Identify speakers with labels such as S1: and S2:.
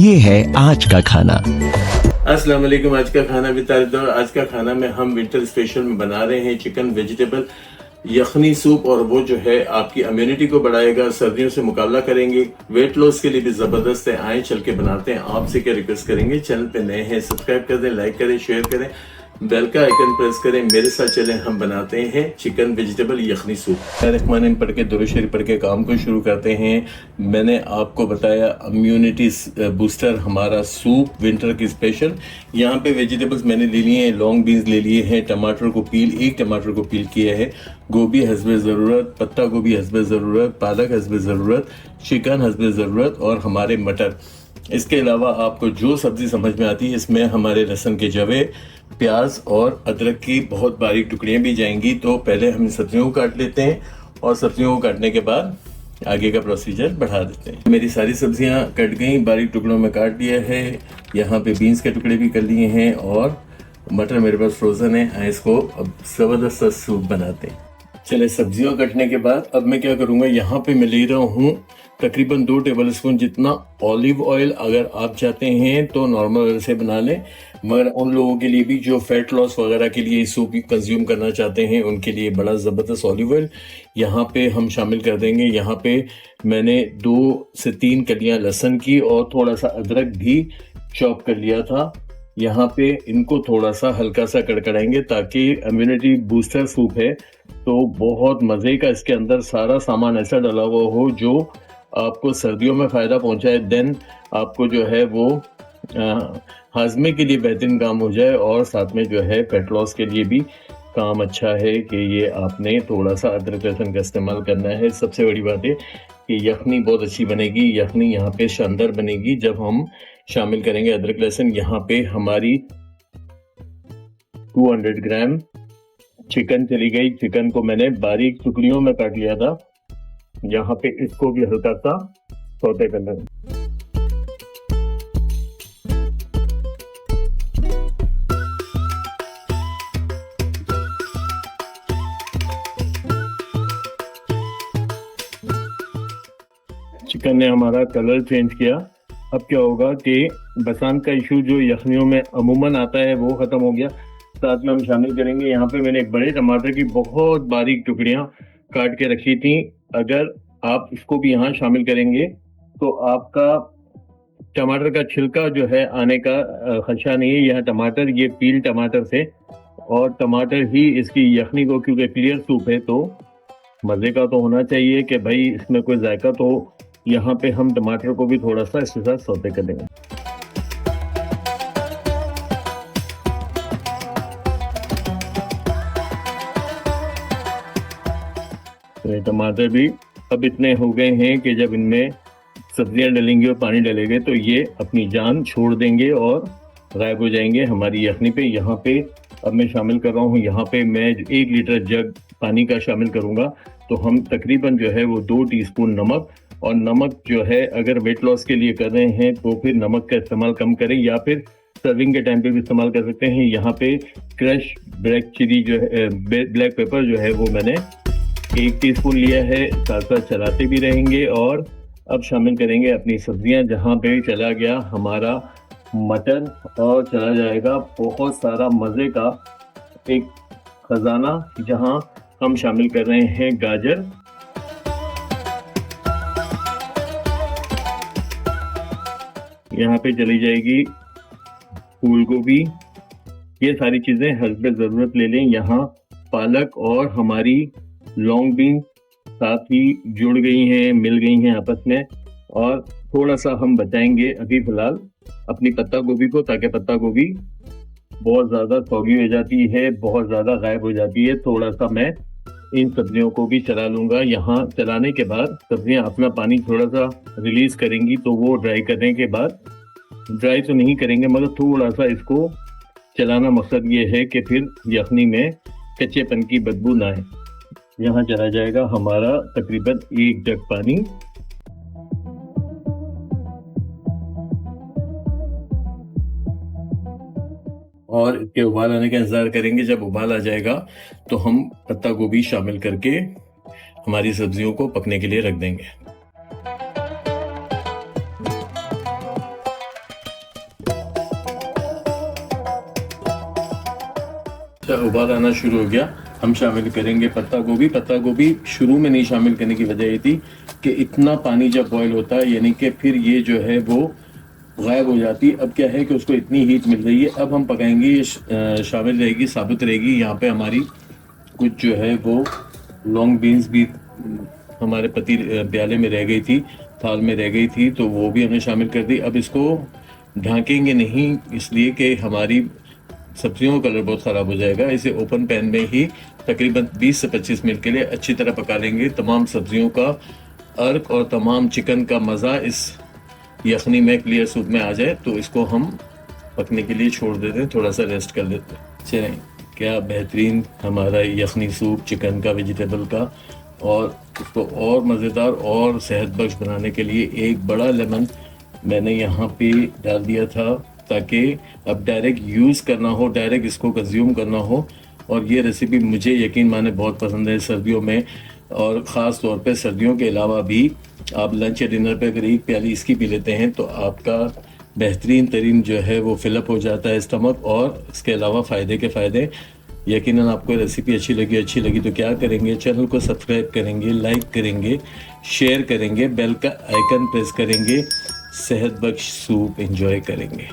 S1: ये है आज का खाना।
S2: अस्सलाम वालेकुम। आज का खाना भी तारीफ दो। आज का खाना में हम विंटर स्पेशल में बना रहे हैं चिकन वेजिटेबल यखनी सूप, और वो जो है आपकी इम्यूनिटी को बढ़ाएगा, सर्दियों से मुकाबला करेंगे, वेट लॉस के लिए भी जबरदस्त है। आए चल के बनाते हैं। आपसे क्या रिक्वेस्ट करेंगे, चैनल पे नए हैं सब्सक्राइब कर दें, लाइक करें, शेयर करें, बेल का आइकन प्रेस करें। मेरे साथ चलें, हम बनाते हैं चिकन वेजिटेबल यखनी सूप। रहमान पढ़ के दुरूद शरीफ पढ़ के काम को शुरू करते हैं। मैंने आपको बताया इम्यूनिटी बूस्टर हमारा सूप विंटर की स्पेशल। यहाँ पे वेजिटेबल्स मैंने ले लिए हैं, लॉन्ग बीन्स ले लिए हैं, टमाटर को पील, एक टमाटर को पील किया है, गोभी हस्बे ज़रूरत, पत्ता गोभी हस्बे ज़रूरत, पालक हस्बे ज़रूरत, चिकन हस्बे ज़रूरत और हमारे मटर। इसके अलावा आपको जो सब्जी समझ में आती है, इसमें हमारे लहसुन के जवे, प्याज और अदरक की बहुत बारीक टुकड़ियाँ भी जाएंगी। तो पहले हम सब्जियों को काट लेते हैं और सब्जियों को काटने के बाद आगे का प्रोसीजर बढ़ा देते हैं। मेरी सारी सब्जियां कट गई, बारीक टुकड़ों में काट लिया है। यहाँ पे बीन्स के टुकड़े भी कर लिए हैं और मटर मेरे पास फ्रोज़न है। आए इसको अब ज़बरदस्त सूप बनाते हैं। चले, सब्जियों कटने के बाद अब मैं क्या करूँगा, यहाँ पे मैं ले रहा हूँ तकरीबन 2 टेबलस्पून जितना ऑलिव ऑयल। अगर आप चाहते हैं तो नॉर्मल ऑयल से बना लें, मगर उन लोगों के लिए भी जो फैट लॉस वगैरह के लिए सूप कंज्यूम करना चाहते हैं, उनके लिए बड़ा ज़बरदस्त ऑलिव ऑयल यहाँ पे हम शामिल कर देंगे। यहाँ पे मैंने 2 से 3 कलियाँ लहसुन की और थोड़ा सा अदरक भी चॉप कर लिया था। यहाँ पे इनको थोड़ा सा हल्का सा कड़कड़ाएंगे ताकि इम्यूनिटी बूस्टर सूप है तो बहुत मज़े का इसके अंदर सारा सामान ऐसा डला हुआ हो जो आपको सर्दियों में फ़ायदा पहुंचाए, देन आपको जो है वो हाजमे के लिए बेहतरीन काम हो जाए, और साथ में जो है फैट लॉस के लिए भी काम अच्छा है कि ये आपने थोड़ा सा अदरक लहसुन का इस्तेमाल करना है। सबसे बड़ी बात है कि यखनी बहुत अच्छी बनेगी, यखनी यहाँ पे शानदार बनेगी जब हम शामिल करेंगे अदरक लहसुन। यहाँ पे हमारी 200 ग्राम चिकन चली गई। चिकन को मैंने बारीक टुकड़ियों में काट लिया था। यहाँ पे इसको भी हल्का सा सौते करना है। चिकन ने हमारा कलर चेंज किया। अब क्या होगा कि बसांत का इशू जो यखनियों में अमूमन आता है वो खत्म हो गया। साथ में हम शामिल करेंगे, यहाँ पे मैंने एक बड़े टमाटर की बहुत बारीक टुकड़ियां काट के रखी थी। अगर आप इसको भी यहाँ शामिल करेंगे तो आपका टमाटर का छिलका जो है आने का खदशा नहीं है। यह टमाटर, ये पील टमाटर से, और टमाटर ही इसकी यखनी को, क्योंकि क्लियर सूप है तो मज़े का तो होना चाहिए कि भाई इसमें कोई जायका, तो यहाँ पे हम टमाटर को भी थोड़ा सा इसके साथ सौते कर देंगे। तो टमाटर भी अब इतने हो गए हैं कि जब इनमें सब्जियां डलेंगी और पानी डलेंगे तो ये अपनी जान छोड़ देंगे और गायब हो जाएंगे हमारी यखनी पे। यहाँ पे अब मैं शामिल कर रहा हूँ, यहाँ पे मैं 1 लीटर जग पानी का शामिल करूँगा। तो हम तकरीबन जो है वो 2 टीस्पून नमक, और नमक जो है अगर वेट लॉस के लिए कर रहे हैं तो फिर नमक का इस्तेमाल कम करें, या फिर सर्विंग के टाइम पे भी इस्तेमाल कर सकते हैं। यहाँ पे क्रश ब्लैक चिली जो है, ब्लैक पेपर जो है वो मैंने 1 टीस्पून लिया है। साथ साथ चलाते भी रहेंगे। और अब शामिल करेंगे अपनी सब्जियां, जहां पे चला गया हमारा मटर और चला जाएगा बहुत सारा मज़े का एक खजाना, जहां हम शामिल कर रहे हैं गाजर, यहाँ पे चली जाएगी फूल गोभी। ये सारी चीज़ें हस्बे ज़रूरत ले लें। यहाँ पालक और हमारी लॉन्ग बीन साथ ही जुड़ गई हैं, मिल गई हैं आपस में, और थोड़ा सा हम बचाएंगे अभी फ़िलहाल अपनी पत्ता गोभी को, ताकि पत्ता गोभी बहुत ज़्यादा सौगी हो जाती है, बहुत ज़्यादा गायब हो जाती है। थोड़ा सा मैं इन सब्जियों को भी चला लूँगा। यहाँ चलाने के बाद सब्जियाँ अपना पानी थोड़ा सा रिलीज़ करेंगी, तो वो ड्राई करने के बाद, ड्राई तो नहीं करेंगे मगर थोड़ा सा इसको चलाना, मकसद ये है कि फिर यखनी में कच्चेपन की बदबू ना आए। यहाँ चला जाएगा हमारा तकरीबन 1 जग पानी। और इसके उबाल आने का इंतजार करेंगे। जब उबाल आ जाएगा तो हम पत्ता गोभी शामिल करके हमारी सब्जियों को पकने के लिए रख देंगे। उबाल आना शुरू हो गया, हम शामिल करेंगे पत्ता गोभी। पत्ता गोभी शुरू में नहीं शामिल करने की वजह ये थी कि इतना पानी जब बॉयल होता है यानी कि फिर ये जो है वो गायब हो जाती है। अब क्या है कि उसको इतनी हीट मिल रही है, अब हम पकाएंगे, ये शामिल रहेगी, साबुत रहेगी। यहाँ पे हमारी कुछ जो है वो लॉन्ग बीन्स भी हमारे प्याले में रह गई थी, थाल में रह गई थी, तो वो भी हमने शामिल कर दी। अब इसको ढांकेंगे नहीं, इसलिए कि हमारी सब्जियों का कलर बहुत ख़राब हो जाएगा। इसे ओपन पैन में ही तकरीबन 20 से 25 मिनट के लिए अच्छी तरह पका लेंगे। तमाम सब्जियों का अर्क और तमाम चिकन का मज़ा इस यखनी में, क्लियर सूप में आ जाए, तो इसको हम पकने के लिए छोड़ देते हैं, थोड़ा सा रेस्ट कर लेते हैं। चलें, क्या बेहतरीन हमारा यखनी सूप चिकन का, वेजिटेबल का, और उसको और मज़ेदार और सेहत बख्श बनाने के लिए एक बड़ा लेमन मैंने यहाँ पे डाल दिया था, ताकि अब डायरेक्ट यूज़ करना हो, डायरेक्ट इसको कंज्यूम करना हो। और ये रेसिपी मुझे यकीन माने बहुत पसंद है सर्दियों में, और ख़ास तौर पे सर्दियों के अलावा भी आप लंच या डिनर पे अगर एक प्याली इसकी पी लेते हैं तो आपका बेहतरीन तरीन जो है वो फिलअप हो जाता है स्टमक। और इसके अलावा फ़ायदे के फ़ायदे। यकीनन आपको रेसिपी अच्छी लगी तो क्या करेंगे, चैनल को सब्सक्राइब करेंगे, लाइक करेंगे, शेयर करेंगे, बेल का आइकन प्रेस करेंगे, सेहत बख्श सूप एंजॉय करेंगे।